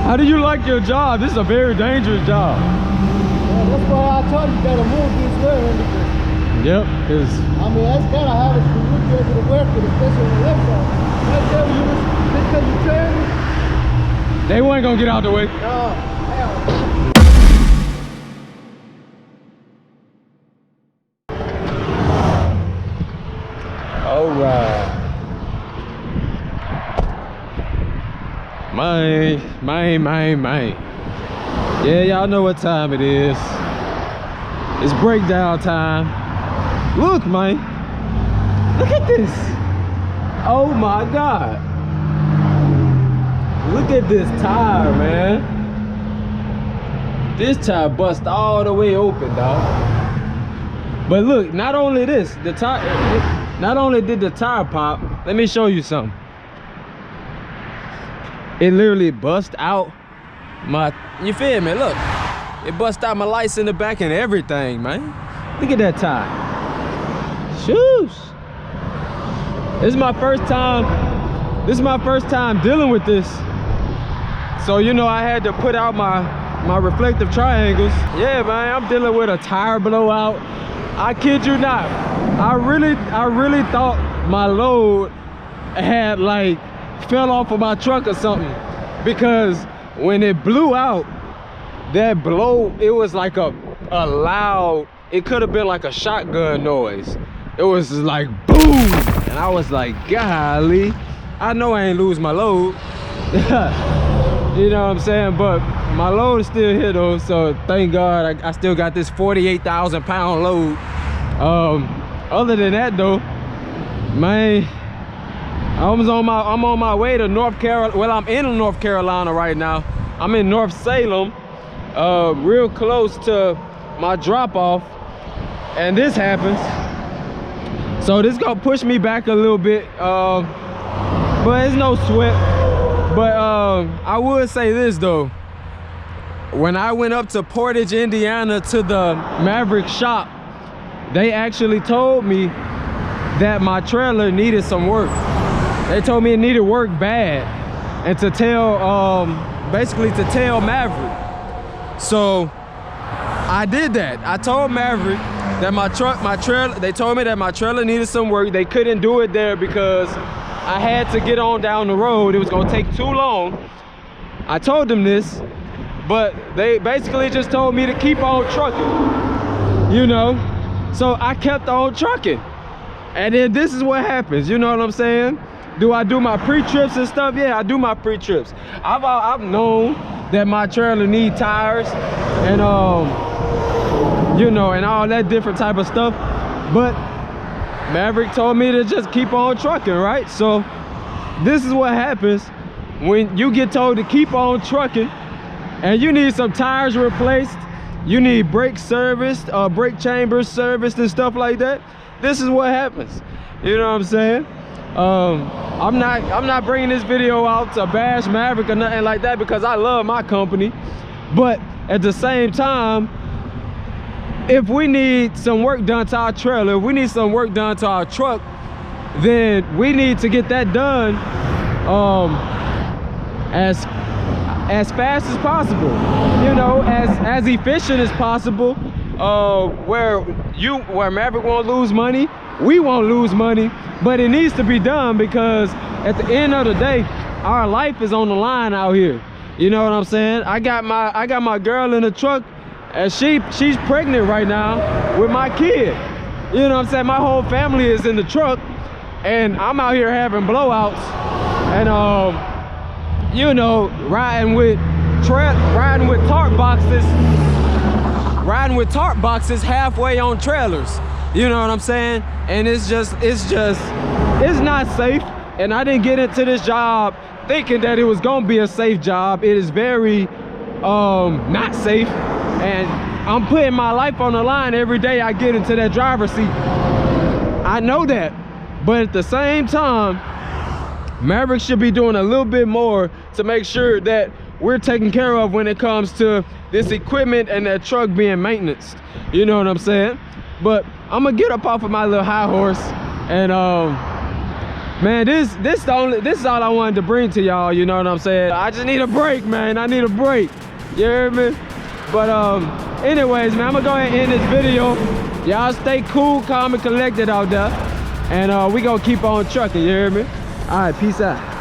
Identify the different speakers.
Speaker 1: How do you like your job? This is a very dangerous job.
Speaker 2: Yeah, that's why I told you gotta move this way.
Speaker 1: Yep, because
Speaker 2: I mean, that's kind of how it's to be able to work with, especially on the left side. Right there, because you turn.
Speaker 1: they weren't gonna get out the way.
Speaker 2: No, hell.
Speaker 1: All right. Man. Yeah, y'all know what time it is. It's breakdown time. Look, man. Look at this. Oh my God. Look at this tire, man. This tire bust all the way open, dog. But look, not only this, the tire, not only did the tire pop, let me show you something. It literally bust out my, you feel me? Look, it bust out my lights in the back and everything, man. Look at that tire. Shoes. This is my first time. This is my first time dealing with this. So you know, I had to put out my reflective triangles. Yeah, man, I'm dealing with a tire blowout. I kid you not. I really thought my load had like fell off of my truck or something, because when it blew out, that blow, it was like a loud, it could have been like a shotgun noise. It was like boom, and I was like, golly, I know I ain't lose my load. You know what I'm saying? But my load is still here though, so thank God I still got this 48,000 pound load. Other than that though, man, I'm on my way to North Carolina. Well, I'm in North Carolina right now. I'm in North Salem, real close to my drop off, and this happens. So this gonna push me back a little bit, but it's no sweat. But I would say this though, when I went up to Portage, Indiana to the Maverick shop, they actually told me that my trailer needed some work. They told me it needed work bad, and to tell, basically to tell Maverick. So I did that. I told Maverick that they told me that my trailer needed some work. They couldn't do it there because I had to get on down the road. It was gonna take too long. I told them this, but they basically just told me to keep on trucking, you know? So I kept on trucking. And then this is what happens, you know what I'm saying? Do I do my pre-trips and stuff? Yeah, I do my pre-trips. I've known that my trailer need tires and you know, and all that different type of stuff, but Maverick told me to just keep on trucking, right? So this is what happens when you get told to keep on trucking and you need some tires replaced, you need brake serviced, brake chambers serviced and stuff like that. This is what happens, you know what I'm saying? I'm not bringing this video out to bash Maverick or nothing like that, because I love my company, but at the same time, if we need some work done to our trailer, if we need some work done to our truck, then we need to get that done as fast as possible, you know, as efficient as possible, where Maverick won't lose money, we won't lose money, but it needs to be done, because at the end of the day, our life is on the line out here. You know what I'm saying? I got my girl in the truck, and she's pregnant right now with my kid. You know what I'm saying? My whole family is in the truck, and I'm out here having blowouts, and you know, riding with tarp boxes halfway on trailers. You know what I'm saying? And it's not safe. And I didn't get into this job thinking that it was gonna be a safe job. It is very not safe, and I'm putting my life on the line every day I get into that driver's seat. I know that, but at the same time, Maverick should be doing a little bit more to make sure that we're taken care of when it comes to this equipment and that truck being maintenance. You know what I'm saying? But I'm gonna get up off of my little high horse, and Man, this is all I wanted to bring to y'all, you know what I'm saying? I just need a break, man. I need a break. You hear me? But anyways, man, I'm gonna go ahead and end this video. Y'all stay cool, calm, and collected out there. And we gonna keep on trucking, you hear me? All right, peace out.